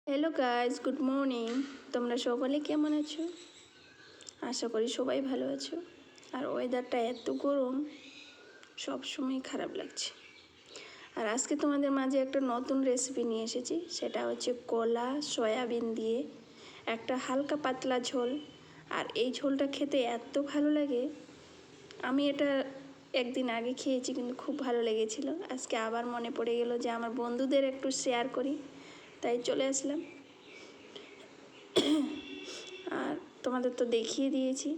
Hello guys, good morning. তোমরা সকলে কেমন আছো? আশা করি সবাই ভালো আছো। আর ওয়েদারটা এত গরম, সবসময় খারাপ লাগছে। আর আজকে তোমাদের মাঝে একটা নতুন রেসিপি নিয়ে এসেছি। সেটা হচ্ছে কলা সয়াবিন দিয়ে একটা হালকা পাতলা ঝোল। আর এই ঝোলটা খেতে এত ভালো লাগে। আমি এটা একদিন আগে খেয়েছি, কিন্তু খুব ভালো লেগেছিল। আজকে আবার মনে পড়ে গেল যে আমার বন্ধুদের একটু শেয়ার করি, তাই চলে আসলাম। আর তোমাদের তো দেখিয়ে দিয়েছি।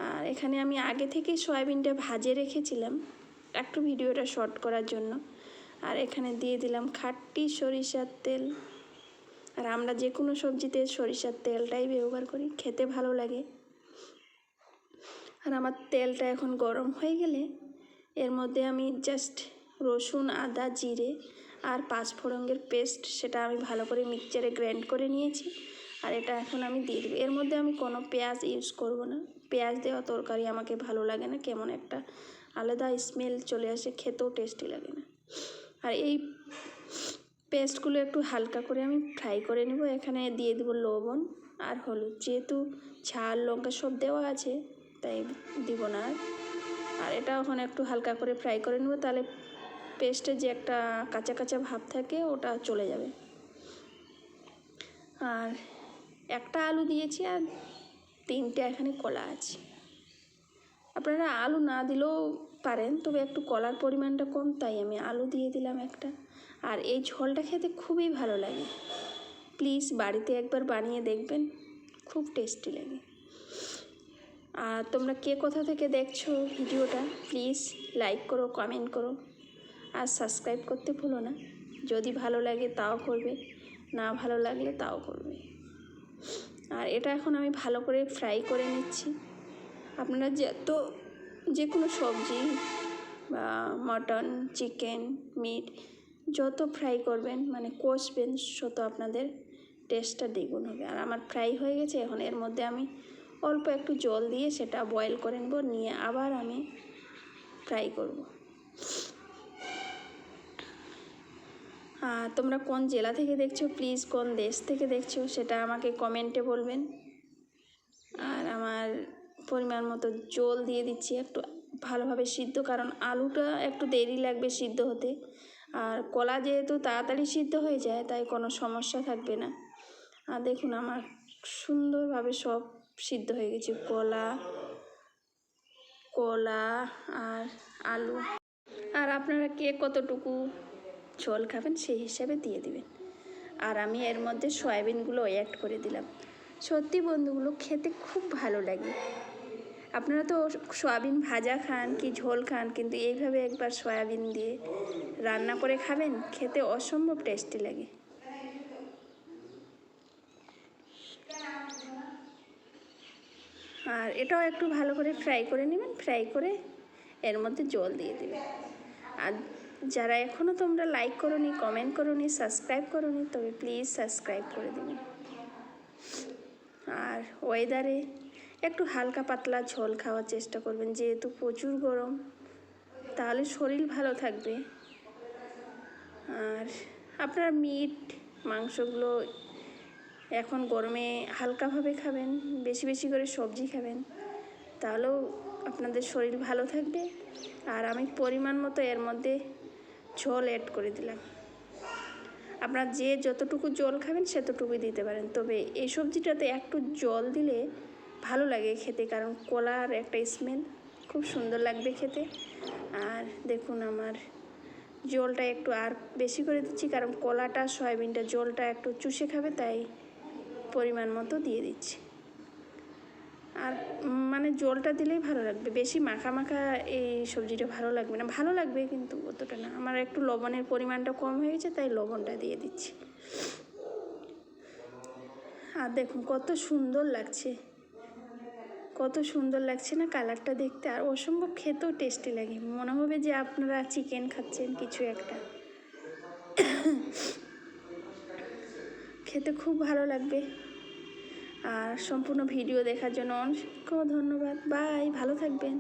আর এখানে আমি আগে থেকেই সয়াবিনটা ভাজে রেখেছিলাম একটু ভিডিওটা শর্ট করার জন্য। আর এখানে দিয়ে দিলাম খাঁটি সরিষার তেল। আর আমরা যে কোনো সবজিতে সরিষার তেলটাই ব্যবহার করি, খেতে ভালো লাগে। আর আমার তেলটা এখন গরম হয়ে গেলে এর মধ্যে আমি জাস্ট রসুন, আদা, জিরে আর পাঁচফোড়নের পেস্ট, সেটা আমি ভালো করে মিক্সচারে গ্রাইন্ড করে নিয়েছি। আর এটা এখন আমি দিয়ে দেবো। এর মধ্যে আমি কোনো পেঁয়াজ ইউজ করব না। পেঁয়াজ দেওয়া তরকারি আমাকে ভালো লাগে না, কেমন একটা আলাদা স্মেল চলে আসে, খেতেও টেস্টি লাগে না। আর এই পেস্টগুলো একটু হালকা করে আমি ফ্রাই করে নেব। এখানে দিয়ে দেবো লবণ আর হলুদ। যেহেতু ঝাল লঙ্কা সব দেওয়া আছে, তাই দিব না। আর এটা ওখানে একটু হালকা করে ফ্রাই করে নেব, তাহলে পেস্টে যে একটা কাঁচা কাঁচা ভাব থাকে ওটা চলে যাবে। আর একটা আলু দিয়েছি আর 3টে এখানে কলা আছে। আপনারা আলু না দিলেও পারেন, তবে একটু কলার পরিমাণটা কম, তাই আমি আলু দিয়ে দিলাম একটা। আর এই ঝোলটা খেতে খুবই ভালো লাগে। প্লিজ বাড়িতে একবার বানিয়ে দেখবেন, খুব টেস্টি লাগে। আর তোমরা কে কোথা থেকে দেখছো ভিডিওটা, প্লিজ লাইক করো, কমেন্ট করো আর সাবস্ক্রাইব করতে ভুলো না। যদি ভালো লাগে তাও করবে, না ভালো লাগলে তাও করবে। আর এটা এখন আমি ভালো করে ফ্রাই করে নিচ্ছি। আপনারা যে কোনো সবজি বা মটন, চিকেন, মিট যত ফ্রাই করবেন, মানে কষবেন, তত আপনাদের টেস্টটা দ্বিগুণ হবে। আর আমার ফ্রাই হয়ে গেছে। এখন এর মধ্যে আমি অল্প একটু জল দিয়ে সেটা বয়েল করে নেব, নিয়ে আবার আমি ফ্রাই করব। তোমরা কোন জেলা থেকে দেখছো, প্লিজ কোন দেশ থেকে দেখছো সেটা আমাকে কমেন্টে বলবেন। আর আমার পরিমাণ মতো জল দিয়ে দিচ্ছি, একটু ভালোভাবে সিদ্ধ, কারণ আলুটা একটু দেরি লাগবে সিদ্ধ হতে। আর কলা যেহেতু তাড়াতাড়ি সিদ্ধ হয়ে যায়, তাই কোনো সমস্যা থাকবে না। আর দেখুন আমার সুন্দরভাবে সব সিদ্ধ হয়ে গেছে, কলা আর আলু। আর আপনারা কে কতটুকু ঝোল খাবেন সেই হিসাবে দিয়ে দিবেন। আর আমি এর মধ্যে সয়াবিনগুলো অ্যাড করে দিলাম। সত্যি বন্ধুগুলো খেতে খুব ভালো লাগে। আপনারা তো সয়াবিন ভাজা খান কি ঝোল খান, কিন্তু এইভাবে একবার সয়াবিন দিয়ে রান্না করে খাবেন, খেতে অসম্ভব টেস্টি লাগে। আর এটাও একটু ভালো করে ফ্রাই করে নেবেন। ফ্রাই করে এর মধ্যে জল দিয়ে দেবেন। আর যারা এখনও তোমরা লাইক করোনি, কমেন্ট করোনি, সাবস্ক্রাইব করোনি, তবে প্লিজ সাবস্ক্রাইব করে দেবেন। আর ওয়েদারে একটু হালকা পাতলা ঝোল খাওয়ার চেষ্টা করবেন, যেহেতু প্রচুর গরম, তাহলে শরীর ভালো থাকবে। আর আপনার মিট মাংসগুলো এখন গরমে হালকাভাবে খাবেন, বেশি বেশি করে সবজি খাবেন, তাহলেও আপনাদের শরীর ভালো থাকবে। আর আমি পরিমাণ মতো এর মধ্যে ঝোল অ্যাড করে দিলাম। আপনারা যে যতটুকু জল খাবেন সেতটুকুই দিতে পারেন, তবে এই সবজিটাতে একটু জল দিলে ভালো লাগে খেতে, কারণ কলার একটা স্মেল খুব সুন্দর লাগবে খেতে। আর দেখুন আমার জলটা একটু আর বেশি করে দিচ্ছি, কারণ কলাটা সয়াবিনটা জলটা একটু চুষে খাবে, তাই পরিমাণ মতো দিয়ে দিচ্ছি। আর মানে জলটা দিলেই ভালো লাগবে, বেশি মাখা মাখা এই সবজিটা ভালো লাগবে না। ভালো লাগবে কিন্তু অতটা না। আমার একটু লবণের পরিমাণটা কম হয়ে গেছে, তাই লবণটা দিয়ে দিচ্ছি। আর দেখুন কত সুন্দর লাগছে, কত সুন্দর লাগছে না কালারটা দেখতে। আর অসম্ভব খেতেও টেস্টি লাগে, মনে হবে যে আপনারা চিকেন খাচ্ছেন কিছু একটা। খেতে খুব ভালো লাগবে। আর সম্পূর্ণ ভিডিও দেখার জন্য অনেক ধন্যবাদ। বাই, ভালো থাকবেন।